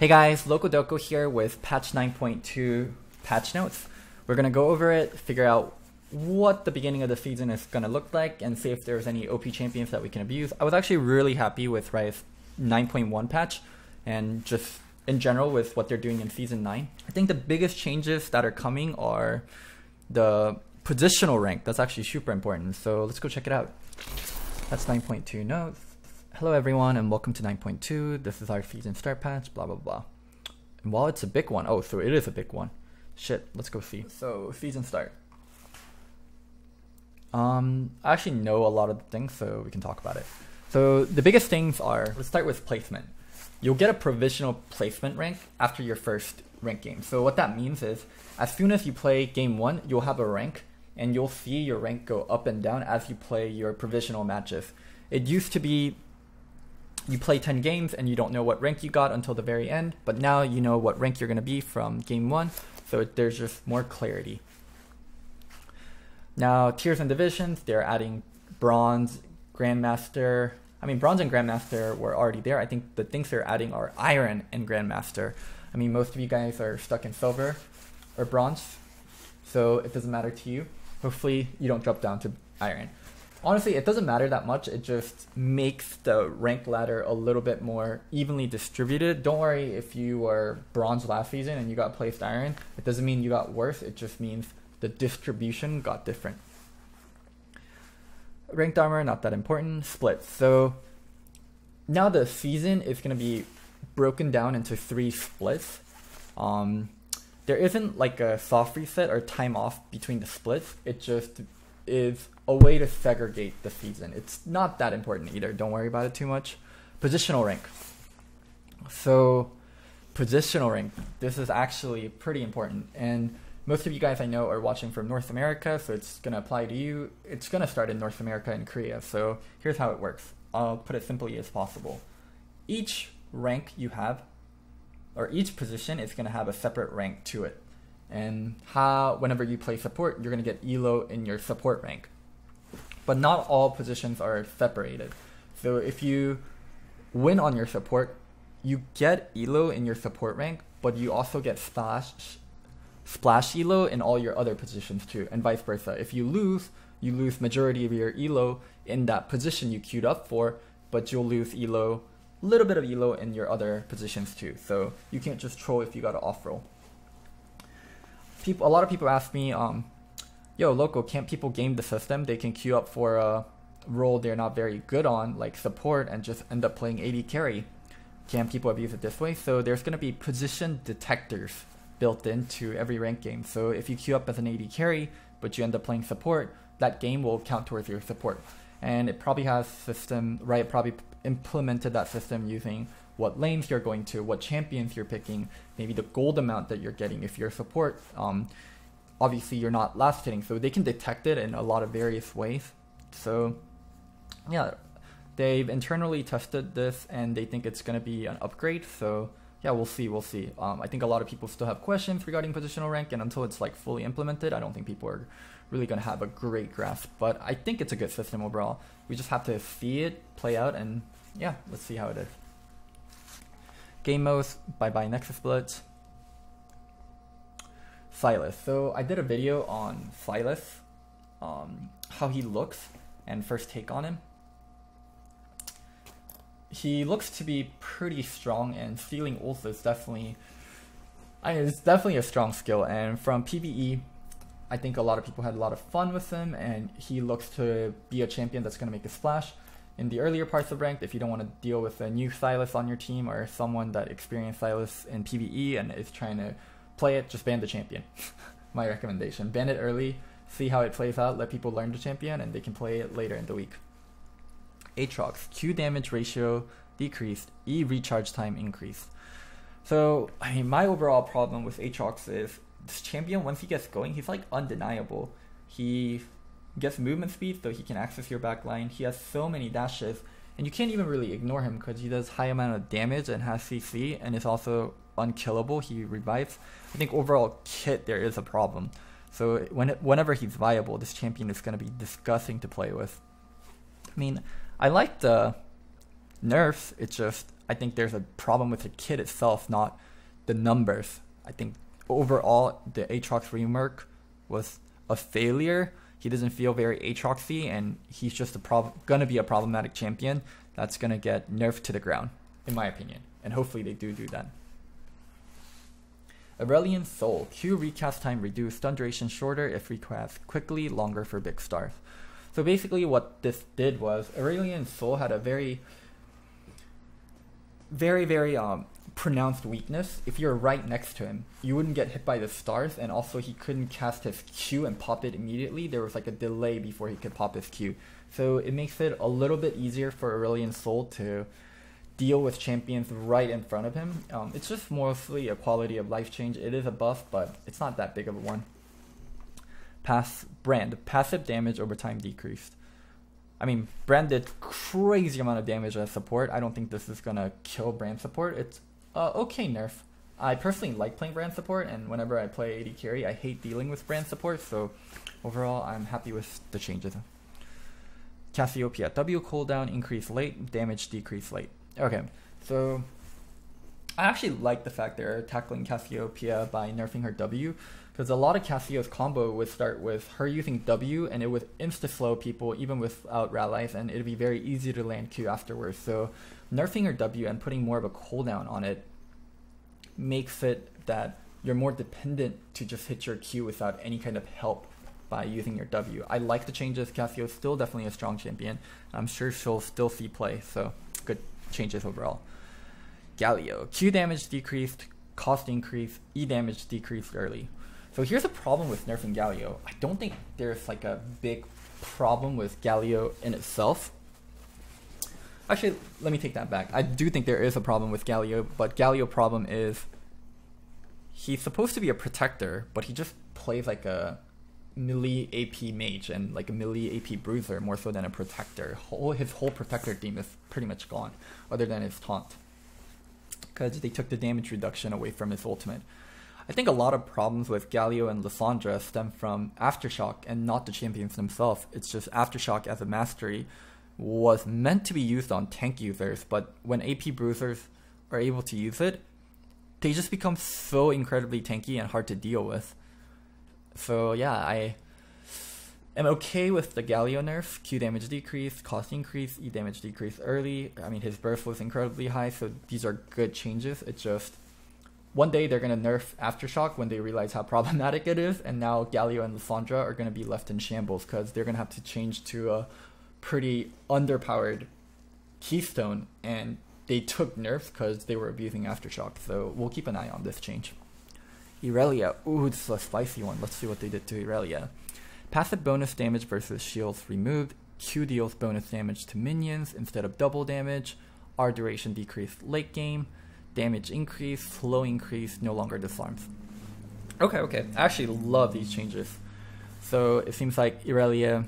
Hey guys, Locodoco here with patch 9.2 patch notes. We're going to go over it, figure out what the beginning of the season is going to look like, and see if there's any OP champions that we can abuse. I was actually really happy with Riot's 9.1 patch, and just in general with what they're doing in Season 9. I think the biggest changes that are coming are the positional rank. That's actually super important, so let's go check it out. That's 9.2 notes. Hello everyone and welcome to 9.2. This is our season start patch, blah blah blah. And while it's a big one, oh, so it is a big one. Shit, let's go see. So, season start. I actually know a lot of the things, so we can talk about it. So, the biggest things are, let's start with placement. You'll get a provisional placement rank after your first rank game. So, what that means is, as soon as you play game 1, you'll have a rank, and you'll see your rank go up and down as you play your provisional matches. It used to be you play 10 games and you don't know what rank you got until the very end, but now you know what rank you're going to be from game 1, so there's just more clarity. Now, tiers and divisions, they're adding bronze, grandmaster. I mean, bronze and grandmaster were already there. I think the things they're adding are iron and grandmaster. I mean, most of you guys are stuck in silver or bronze, so it doesn't matter to you. Hopefully you don't drop down to iron. Honestly, it doesn't matter that much. It just makes the rank ladder a little bit more evenly distributed. Don't worry if you were bronze last season and you got placed iron. It doesn't mean you got worse. It just means the distribution got different. Ranked armor, not that important. Splits. So now the season is going to be broken down into 3 splits. There isn't like a soft reset or time off between the splits. It just is a way to segregate the season. It's not that important either. Don't worry about it too much. Positional rank. So, positional rank. This is actually pretty important. And most of you guys I know are watching from North America, so it's going to apply to you. It's going to start in North America and Korea. So, here's how it works. I'll put it simply as possible. Each rank you have, or each position is going to have a separate rank to it. And whenever you play support, you're going to get elo in your support rank. But not all positions are separated. So if you win on your support, you get elo in your support rank, but you also get splash elo in all your other positions too, and vice versa. If you lose majority of your elo in that position you queued up for, but you'll lose elo, little bit of elo in your other positions too. So you can't just troll if you got an off roll. A lot of people ask me, yo, Loco, can't people game the system? They can queue up for a role they're not very good on, like support, and just end up playing AD carry. Can people abuse it this way? So there's going to be position detectors built into every rank game. So if you queue up as an AD carry, but you end up playing support, that game will count towards your support. And it probably has Riot probably implemented that system using what lanes you're going to, what champions you're picking, maybe the gold amount that you're getting if you're support. Obviously, you're not last hitting, so they can detect it in a lot of various ways. So, yeah, they've internally tested this, and they think it's going to be an upgrade. So, yeah, we'll see. I think a lot of people still have questions regarding positional rank, and until it's like fully implemented, I don't think people are really going to have a great grasp. But I think it's a good system overall. We just have to see it play out, and yeah, let's see how it is. Game modes, bye-bye Nexus Bloods. Silas. So I did a video on Silas, how he looks, and first take on him. He looks to be pretty strong, and stealing ults is definitely, it's definitely a strong skill. And from PvE, I think a lot of people had a lot of fun with him, and he looks to be a champion that's going to make a splash. In the earlier parts of ranked, if you don't want to deal with a new Silas on your team or someone that experienced Silas in PvE and is trying to play it, just ban the champion. My recommendation. Ban it early, see how it plays out, let people learn the champion, and they can play it later in the week. Aatrox, Q damage ratio decreased, E recharge time increased. So, I mean, my overall problem with Aatrox is this champion, once he gets going, he's like undeniable. He gets movement speed, so he can access your backline. He has so many dashes, and you can't even really ignore him because he does high amount of damage and has CC, and is also unkillable. He revives. I think overall kit there is a problem. So whenever he's viable, this champion is going to be disgusting to play with. I mean, I like the nerfs. It's just I think there's a problem with the kit itself, not the numbers. I think overall the Aatrox rework was a failure. He doesn't feel very Aatroxy, and he's just gonna be a problematic champion that's gonna get nerfed to the ground, in my opinion. And hopefully they do that. Aurelian Soul. Q recast time reduced, stun duration shorter if recast quickly, longer for big stars. So basically what this did was Aurelian Soul had a very pronounced weakness. If you're right next to him, you wouldn't get hit by the stars, and also he couldn't cast his Q and pop it immediately. There was like a delay before he could pop his Q. So it makes it a little bit easier for Aurelian Soul to deal with champions right in front of him. It's just mostly a quality of life change. It is a buff, but it's not that big of a one. Brand. Passive damage over time decreased. I mean, Brand did crazy amount of damage as support. I don't think this is gonna kill Brand support. It's okay nerf. I personally like playing Brand support, and whenever I play AD carry, I hate dealing with Brand support, so overall I'm happy with the changes. Cassiopeia. W cooldown increase late, damage decrease late. Okay, so I actually like the fact they're tackling Cassiopeia by nerfing her W, because a lot of Cassio's combo would start with her using W, and it would insta-slow people even without rallies, and it'd be very easy to land Q afterwards. So nerfing her W and putting more of a cooldown on it makes it that you're more dependent to just hit your Q without any kind of help by using your W. I like the changes. Cassio's still definitely a strong champion. I'm sure she'll still see play, so good changes overall. Galio. Q damage decreased, cost increase, E damage decreased early. So here's a problem with nerfing Galio. I don't think there's like a big problem with Galio in itself. Actually, let me take that back. I do think there is a problem with Galio, but Galio problem is he's supposed to be a protector, but he just plays like a melee AP mage and like a melee AP bruiser more so than a protector. His whole protector theme is pretty much gone, other than his taunt, because they took the damage reduction away from his ultimate. I think a lot of problems with Galio and Lissandra stem from Aftershock and not the champions themselves. It's just Aftershock as a mastery was meant to be used on tank users, but when AP bruisers are able to use it, they just become so incredibly tanky and hard to deal with. So yeah, I am okay with the Galio nerf. Q damage decrease, cost increase, E damage decrease early. I mean, his burst was incredibly high, so these are good changes. It's just one day they're going to nerf Aftershock when they realize how problematic it is, and now Galio and Lissandra are going to be left in shambles because they're going to have to change to a pretty underpowered Keystone, and they took nerfs because they were abusing Aftershock, so we'll keep an eye on this change. Irelia. Ooh, this is a spicy one. Let's see what they did to Irelia. Passive bonus damage versus shields removed. Q deals bonus damage to minions instead of double damage. R duration decreased late game. Damage increase, slow increase, no longer disarms. Okay. I actually love these changes. So it seems like Irelia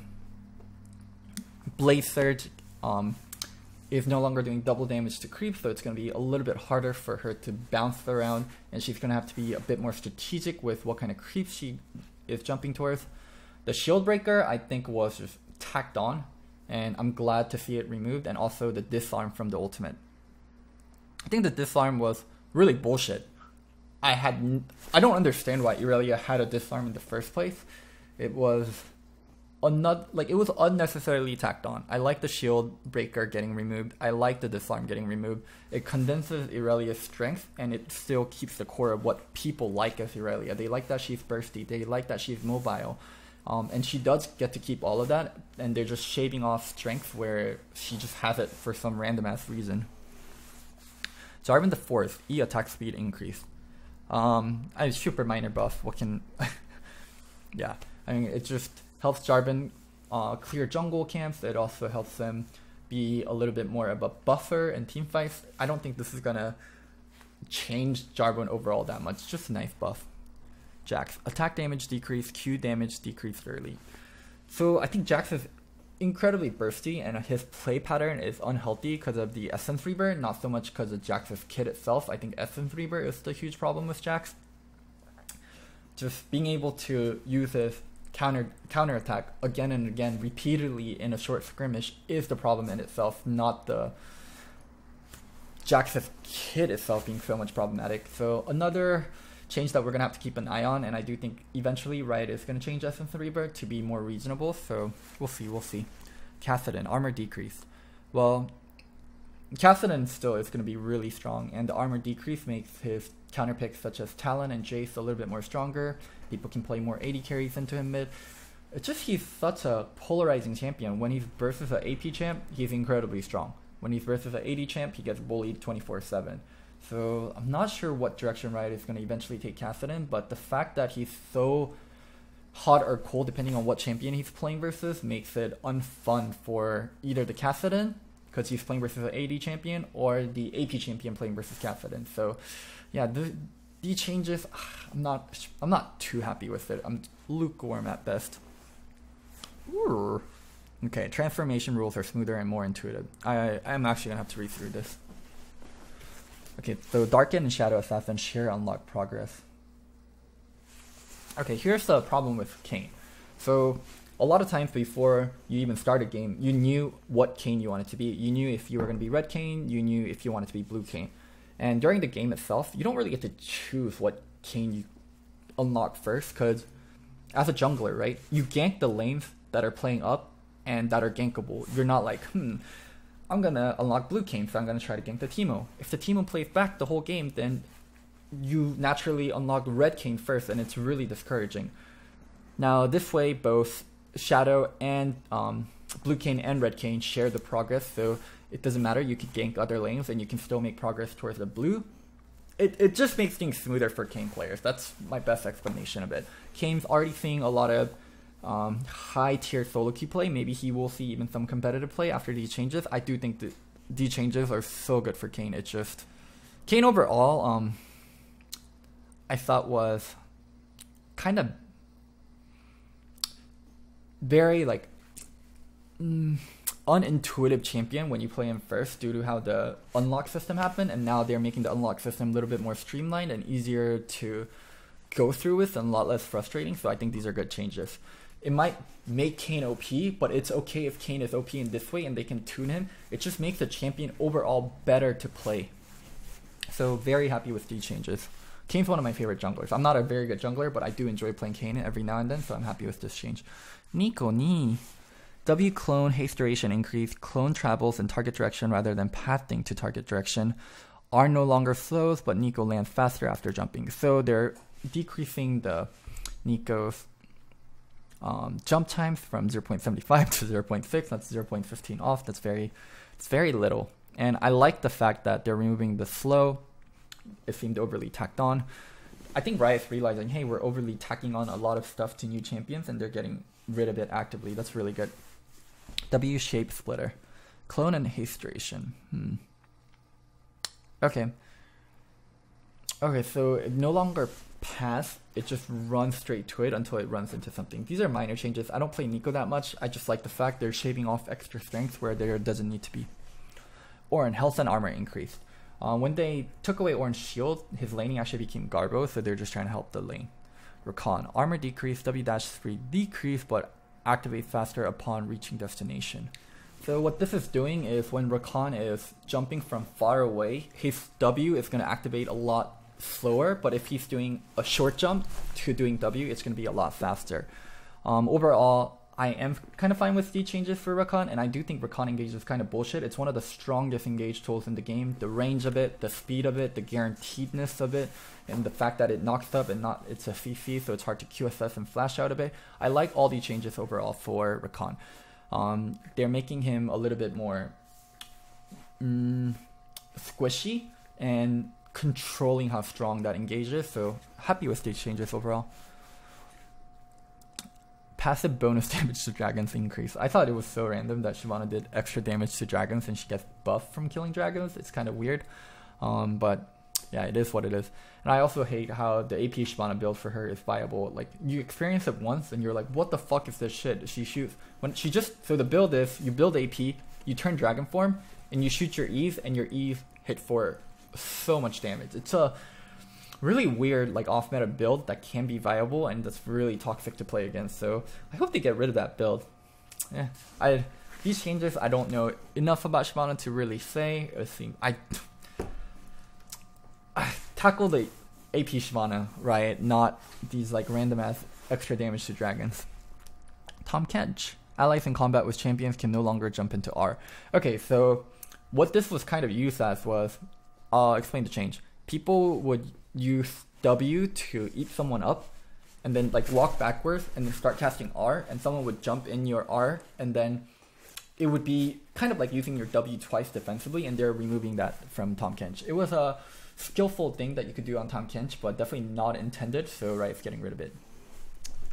Blade Surge is no longer doing double damage to creep, so it's going to be a little bit harder for her to bounce around, and she's going to have to be a bit more strategic with what kind of creeps she is jumping towards. The Shield Breaker, I think, was just tacked on, and I'm glad to see it removed, and also the Disarm from the ultimate. I think the Disarm was really bullshit. I don't understand why Irelia had a Disarm in the first place. It was unnecessarily tacked on. I like the Shield Breaker getting removed. I like the Disarm getting removed. It condenses Irelia's strength, and it still keeps the core of what people like as Irelia. They like that she's bursty. They like that she's mobile. And she does get to keep all of that, and they're just shaving off strength where she just has it for some random ass reason. Jarvan the Fourth, E attack speed increased. I super minor buff. What can yeah, I mean, it just helps Jarvan clear jungle camps. It also helps them be a little bit more of a buffer in team fights. I don't think this is gonna change Jarvan overall that much. Just a nice buff. Jax, attack damage decreased, Q damage decreased early. So I think Jax is incredibly bursty, and his play pattern is unhealthy because of the Essence Reaver, not so much because of Jax's kit itself. I think Essence Reaver is the huge problem with Jax. Just being able to use his counter attack again and again repeatedly in a short skirmish is the problem in itself, not the Jax's kit itself being so much problematic. So another change that we're going to have to keep an eye on, and I do think eventually Riot is going to change Essence of Rebirth to be more reasonable, so we'll see. Kassadin, armor decrease. Well, Kassadin still is going to be really strong, and the armor decrease makes his counter picks such as Talon and Jace a little bit more stronger. People can play more AD carries into him mid. It's just he's such a polarizing champion. When he's versus an AP champ, he's incredibly strong. When he's versus an AD champ, he gets bullied 24/7. So I'm not sure what direction Riot is going to eventually take Kassadin, but the fact that he's so hot or cold depending on what champion he's playing versus makes it unfun for either the Kassadin, because he's playing versus an AD champion, or the AP champion playing versus Kassadin. So yeah, the changes, I'm not too happy with it. I'm lukewarm at best. Ooh. Okay, transformation rules are smoother and more intuitive. I'm actually gonna have to read through this. Okay, so Darken and Shadow Assassin share unlock progress. Okay, here's the problem with Kayn. So a lot of times before you even start a game, you knew what Kayn you wanted to be. You knew if you were going to be red Kayn, you knew if you wanted to be blue Kayn. And during the game itself, you don't really get to choose what Kayn you unlock first, because as a jungler, right, you gank the lanes that are playing up and that are gankable. You're not like, I'm going to unlock blue Kayn, so I'm going to try to gank the Teemo. If the Teemo plays back the whole game, then you naturally unlock red Kayn first, and it's really discouraging. Now, this way, both Shadow and blue Kayn and red Kayn share the progress, so it doesn't matter. You can gank other lanes, and you can still make progress towards the blue. It just makes things smoother for Kayn players. That's my best explanation of it. Kayn's already seeing a lot of high-tier solo queue play. Maybe he will see even some competitive play after these changes. I do think that these changes are so good for Kayn. It's just... Kayn overall, I thought was kind of very, like, unintuitive champion when you play him first due to how the unlock system happened, and now they're making the unlock system a little bit more streamlined and easier to go through with and a lot less frustrating, so I think these are good changes. It might make Kayn OP, but it's okay if Kayn is OP in this way and they can tune him. It just makes the champion overall better to play. So very happy with these changes. Kayn's one of my favorite junglers. I'm not a very good jungler, but I do enjoy playing Kayn every now and then, so I'm happy with this change. Nico ni. W clone haste duration increase. Clone travels in target direction rather than pathing to target direction. R no longer slows, but Nico lands faster after jumping. So they're decreasing the Nico's jump times from 0.75 to 0.6. That's 0.15 off. It's very little. And I like the fact that they're removing the slow. It seemed overly tacked on. I think Riot's realizing, hey, we're overly tacking on a lot of stuff to new champions, and they're getting rid of it actively. That's really good. W shape splitter. Clone and haste duration. Okay. Okay, so it no longer pass, it just runs straight to it until it runs into something. These are minor changes. I don't play Nico that much. I just like the fact they're shaving off extra strength where there doesn't need to be. Orin, health and armor increased. When they took away Orin's shield, his laning actually became Garbo, so they're just trying to help the lane. Rakan, armor decrease, W-speed decrease, but activate faster upon reaching destination. So what this is doing is when Rakan is jumping from far away, his W is going to activate a lot slower, but if he's doing a short jump to doing W, it's going to be a lot faster. Overall, I am kind of fine with the changes for Rakan, and I do think Rakan Engage is kind of bullshit. It's one of the strongest engage tools in the game. The range of it, the speed of it, the guaranteedness of it, and the fact that it knocks up and it's a CC, so it's hard to QSS and flash out of it. I like all the changes overall for Rakan. They're making him a little bit more squishy and controlling how strong that engage is, so happy with these changes overall. Passive bonus damage to dragons increase. I thought it was so random that Shyvana did extra damage to dragons and she gets buffed from killing dragons. It's kind of weird, but yeah, it is what it is. And I also hate how the AP Shyvana build for her is viable. Like, you experience it once and you're like, what the fuck is this shit? She shoots when she just, so the build is you build AP, you turn dragon form, and you shoot your E's, and your E's hit for so much damage. It's a really weird, like, off-meta build that can be viable, and that's really toxic to play against. So I hope they get rid of that build. Yeah, these changes, I don't know enough about Shyvana to really say. tackle the AP Shyvana, right? Not these like random ass extra damage to dragons. Tahm Kench. Allies in combat with champions can no longer jump into R. Okay, so what this was kind of used as was, I'll explain the change. People would use W to eat someone up, and then like walk backwards and then start casting R, and someone would jump in your R, and then it would be kind of like using your W twice defensively, and they're removing that from Tahm Kench. It was a skillful thing that you could do on Tahm Kench, but definitely not intended, so Riot's getting rid of it.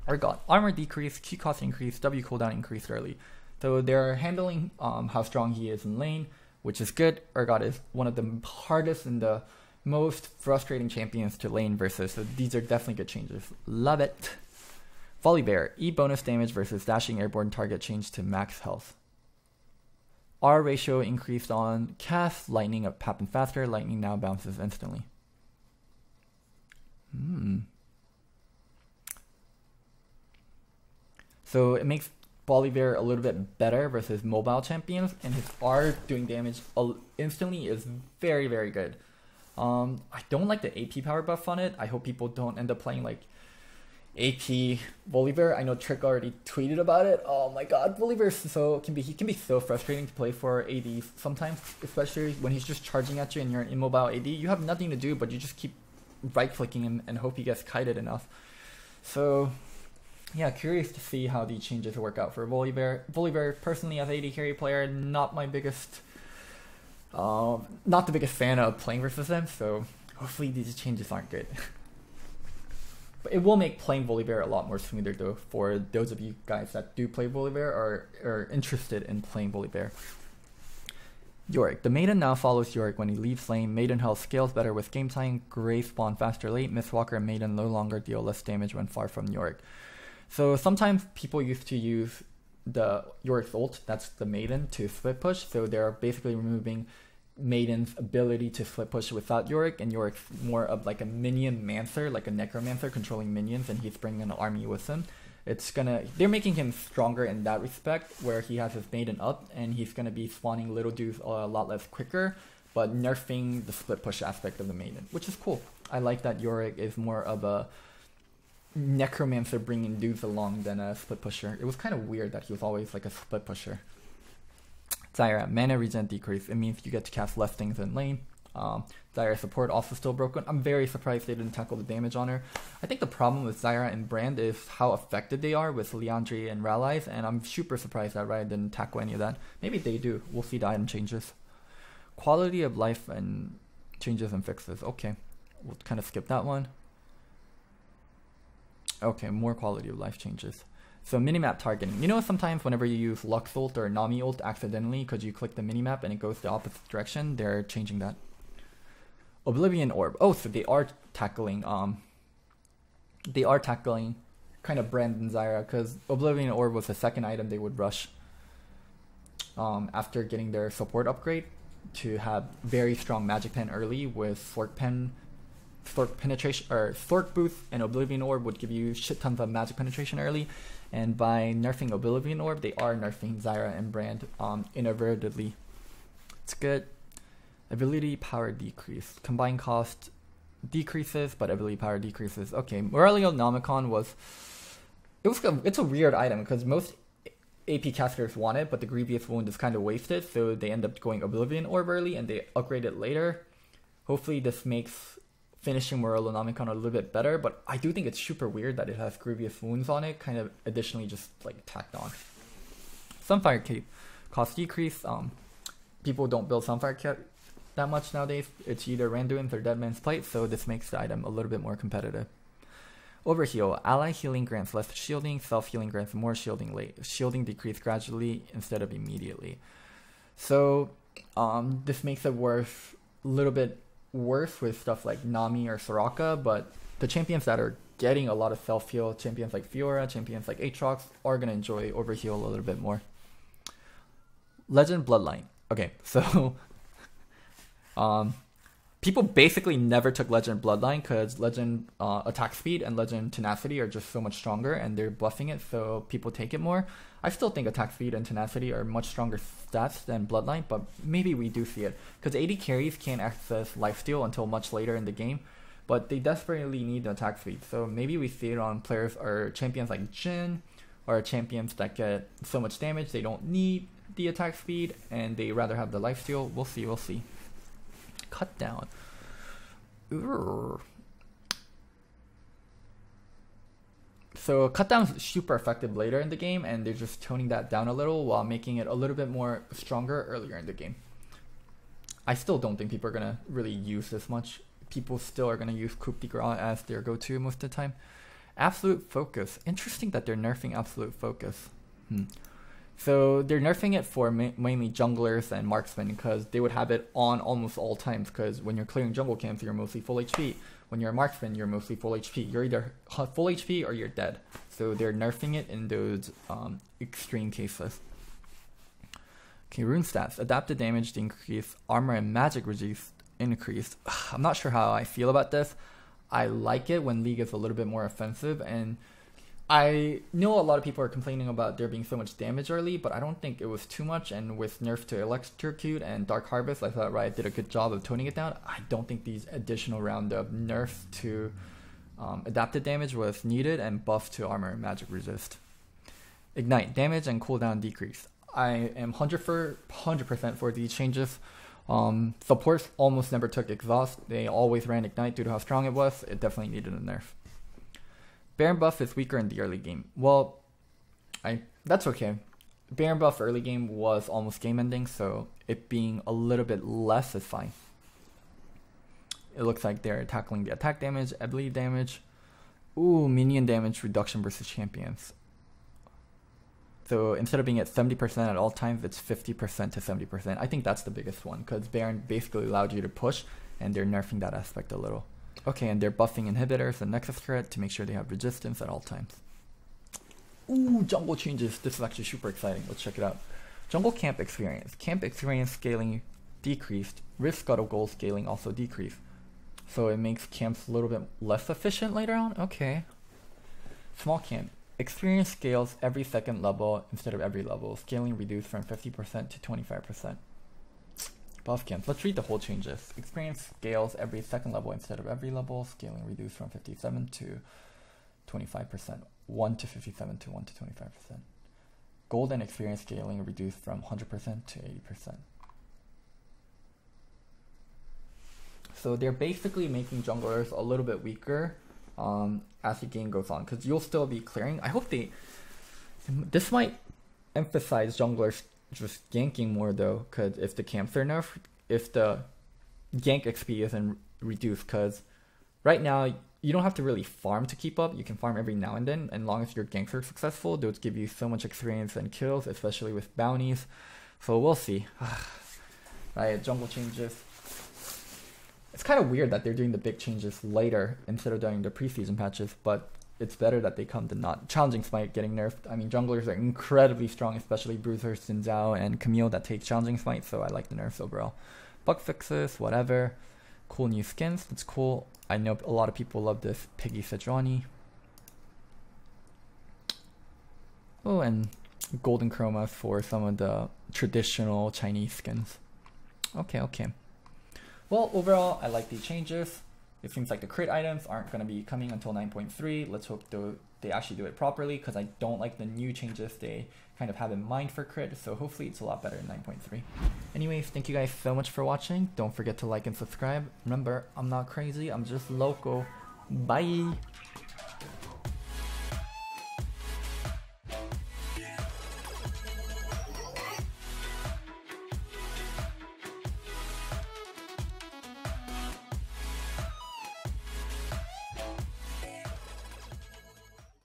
Urgot. Armor decrease, Q cost increase, W cooldown increased early. So they're handling how strong he is in lane, which is good. Urgot is one of the hardest and the most frustrating champions to lane versus, so these are definitely good changes. Love it. Volibear. E bonus damage versus dashing airborne target changed to max health. R ratio increased on cast. Lightning up happens faster. Lightning now bounces instantly. So it makes Volibear a little bit better versus mobile champions, and his R doing damage instantly is very, very good. I don't like the AP power buff on it. I hope people don't end up playing like AP Volibear. I know Trick already tweeted about it. Oh my god, Volibear can be so frustrating to play for AD sometimes, especially when he's just charging at you and you're an immobile AD. You have nothing to do but you just keep right clicking him and hope he gets kited enough. So yeah, curious to see how these changes work out for Volibear. Volibear, personally, as AD carry player, not the biggest fan of playing versus them, so hopefully these changes aren't good. But it will make playing Volibear a lot more smoother though, for those of you guys that do play Volibear or are interested in playing Volibear. Yorick. The Maiden now follows Yorick when he leaves lane. Maiden health scales better with game time. Grey spawn faster late. Mistwalker and Maiden no longer deal less damage when far from Yorick. So sometimes people used to use the Yorick's ult, that's the Maiden, to split push. So they're basically removing Maiden's ability to split push without Yorick, and Yorick's more of like a minion mancer, like a necromancer controlling minions, and he's bringing an army with him. They're making him stronger in that respect, where he has his Maiden up, and he's gonna be spawning little dudes a lot less quicker, but nerfing the split push aspect of the Maiden, which is cool. I like that Yorick is more of a necromancer bringing dudes along than a split pusher. It was kind of weird that he was always like a split pusher. Zyra, mana regen decrease. It means you get to cast less things in lane. Zyra support also still broken. I'm very surprised they didn't tackle the damage on her. I think the problem with Zyra and Brand is how effective they are with Liandry and Rallies, and I'm super surprised that Riot didn't tackle any of that. Maybe they do. We'll see the item changes. Quality of life and changes and fixes. Okay, we'll kind of skip that one. Okay, more quality of life changes. So minimap targeting. You know, sometimes whenever you use Lux ult or Nami ult accidentally because you click the minimap and it goes the opposite direction, they're changing that. Oblivion Orb. Oh, so they are tackling kind of Brand and Zyra, because Oblivion Orb was the second item they would rush after getting their support upgrade to have very strong magic pen early with Fork penetration or Thork boost, and Oblivion Orb would give you shit tons of magic penetration early. And by nerfing Oblivion Orb, they are nerfing Zyra and Brand inadvertently. It's good. Ability power decrease. Combined cost decreases, but ability power decreases. Okay, Morelionomicon it's a weird item because most AP casters want it, but the Grievous Wound is kind of wasted, so they end up going Oblivion Orb early and they upgrade it later. Hopefully this makes finishing Morelionomicon a little bit better, but I do think it's super weird that it has Grievous Wounds on it, kind of additionally just like tacked on. Sunfire Cape. Cost decrease. People don't build Sunfire Cape that much nowadays. It's either Randuin's or Deadman's Plate, so this makes the item a little bit more competitive. Overheal. Ally healing grants less shielding, self-healing grants more shielding late. Shielding decrease gradually instead of immediately. So this makes it a little bit worse with stuff like Nami or Soraka, but the champions that are getting a lot of self-heal, champions like Fiora, champions like Aatrox, are going to enjoy Overheal a little bit more. Legend Bloodline. Okay, so people basically never took Legend Bloodline because Legend attack speed and Legend tenacity are just so much stronger, and they're buffing it, so people take it more. I still think attack speed and tenacity are much stronger stats than Bloodline, but maybe we do see it because AD carries can't access lifesteal until much later in the game. but they desperately need the attack speed. So maybe we see it on players or champions like Jhin, or champions that get so much damage they don't need the attack speed and they rather have the lifesteal. We'll see, we'll see. Cut down. Urgh. So cut down is super effective later in the game, and they're just toning that down a little while making it a little bit more stronger earlier in the game. I still don't think people are gonna really use this much. People still are gonna use Coup de Grace as their go-to most of the time. Absolute Focus. Interesting that they're nerfing Absolute Focus. So they're nerfing it for mainly junglers and marksmen because they would have it on almost all times, because when you're clearing jungle camps, you're mostly full HP. When you're a marksman, you're mostly full HP. You're either full HP or you're dead. So they're nerfing it in those extreme cases. Okay, rune stats. Adapted damage increase, armor and magic reduced increased. I'm not sure how I feel about this. I like it when League is a little bit more offensive, and I know a lot of people are complaining about there being so much damage early, but I don't think it was too much, and with nerf to Electrocute and Dark Harvest, I thought Riot did a good job of toning it down. I don't think these additional round of nerfs to adapted damage was needed, and buff to armor and magic resist. Ignite, damage and cooldown decrease. I am 100% for these changes. Supports almost never took Exhaust. They always ran Ignite due to how strong it was. It definitely needed a nerf. Baron buff is weaker in the early game. Well, that's okay. Baron buff early game was almost game ending, so it being a little bit less is fine. It looks like they're tackling the attack damage, ability damage. Ooh, minion damage reduction versus champions. So instead of being at 70% at all times, it's 50% to 70%. I think that's the biggest one, because Baron basically allowed you to push, and they're nerfing that aspect a little. Okay, and they're buffing inhibitors and Nexus turret to make sure they have resistance at all times. Ooh, jungle changes. This is actually super exciting. Let's check it out. Jungle camp experience. Camp experience scaling decreased. Risk scuttle goal scaling also decreased. So it makes camps a little bit less efficient later on? Okay. Small camp. Experience scales every second level instead of every level. Scaling reduced from 50% to 25%. Buff camps. Let's read the whole changes. Experience scales every second level instead of every level. Scaling reduced from 57 to 25%. 1 to 57 to 1 to 25%. Gold and experience scaling reduced from 100% to 80%. So they're basically making junglers a little bit weaker as the game goes on, because you'll still be clearing. I hope this might emphasize junglers just ganking more though, because if the camps are nerfed, if the gank XP isn't reduced, because right now you don't have to really farm to keep up. You can farm every now and then, and as long as your ganks are successful, those give you so much experience and kills, especially with bounties. So we'll see. Right, jungle changes. It's kind of weird that they're doing the big changes later instead of doing the preseason patches, but it's better that they come to not. Challenging Smite getting nerfed. I mean, junglers are incredibly strong, especially Bruiser, Xin Zhao, and Camille that take Challenging Smite, so I like the nerfs overall. Bug fixes, whatever. Cool new skins, that's cool. I know a lot of people love this Piggy Sejuani. Oh, and golden chroma for some of the traditional Chinese skins. Okay. Well, overall, I like these changes. It seems like the crit items aren't going to be coming until 9.3. Let's hope they actually do it properly, because I don't like the new changes they kind of have in mind for crit. So hopefully it's a lot better in 9.3. Anyways, thank you guys so much for watching. Don't forget to like and subscribe. Remember, I'm not crazy. I'm just loco. Bye.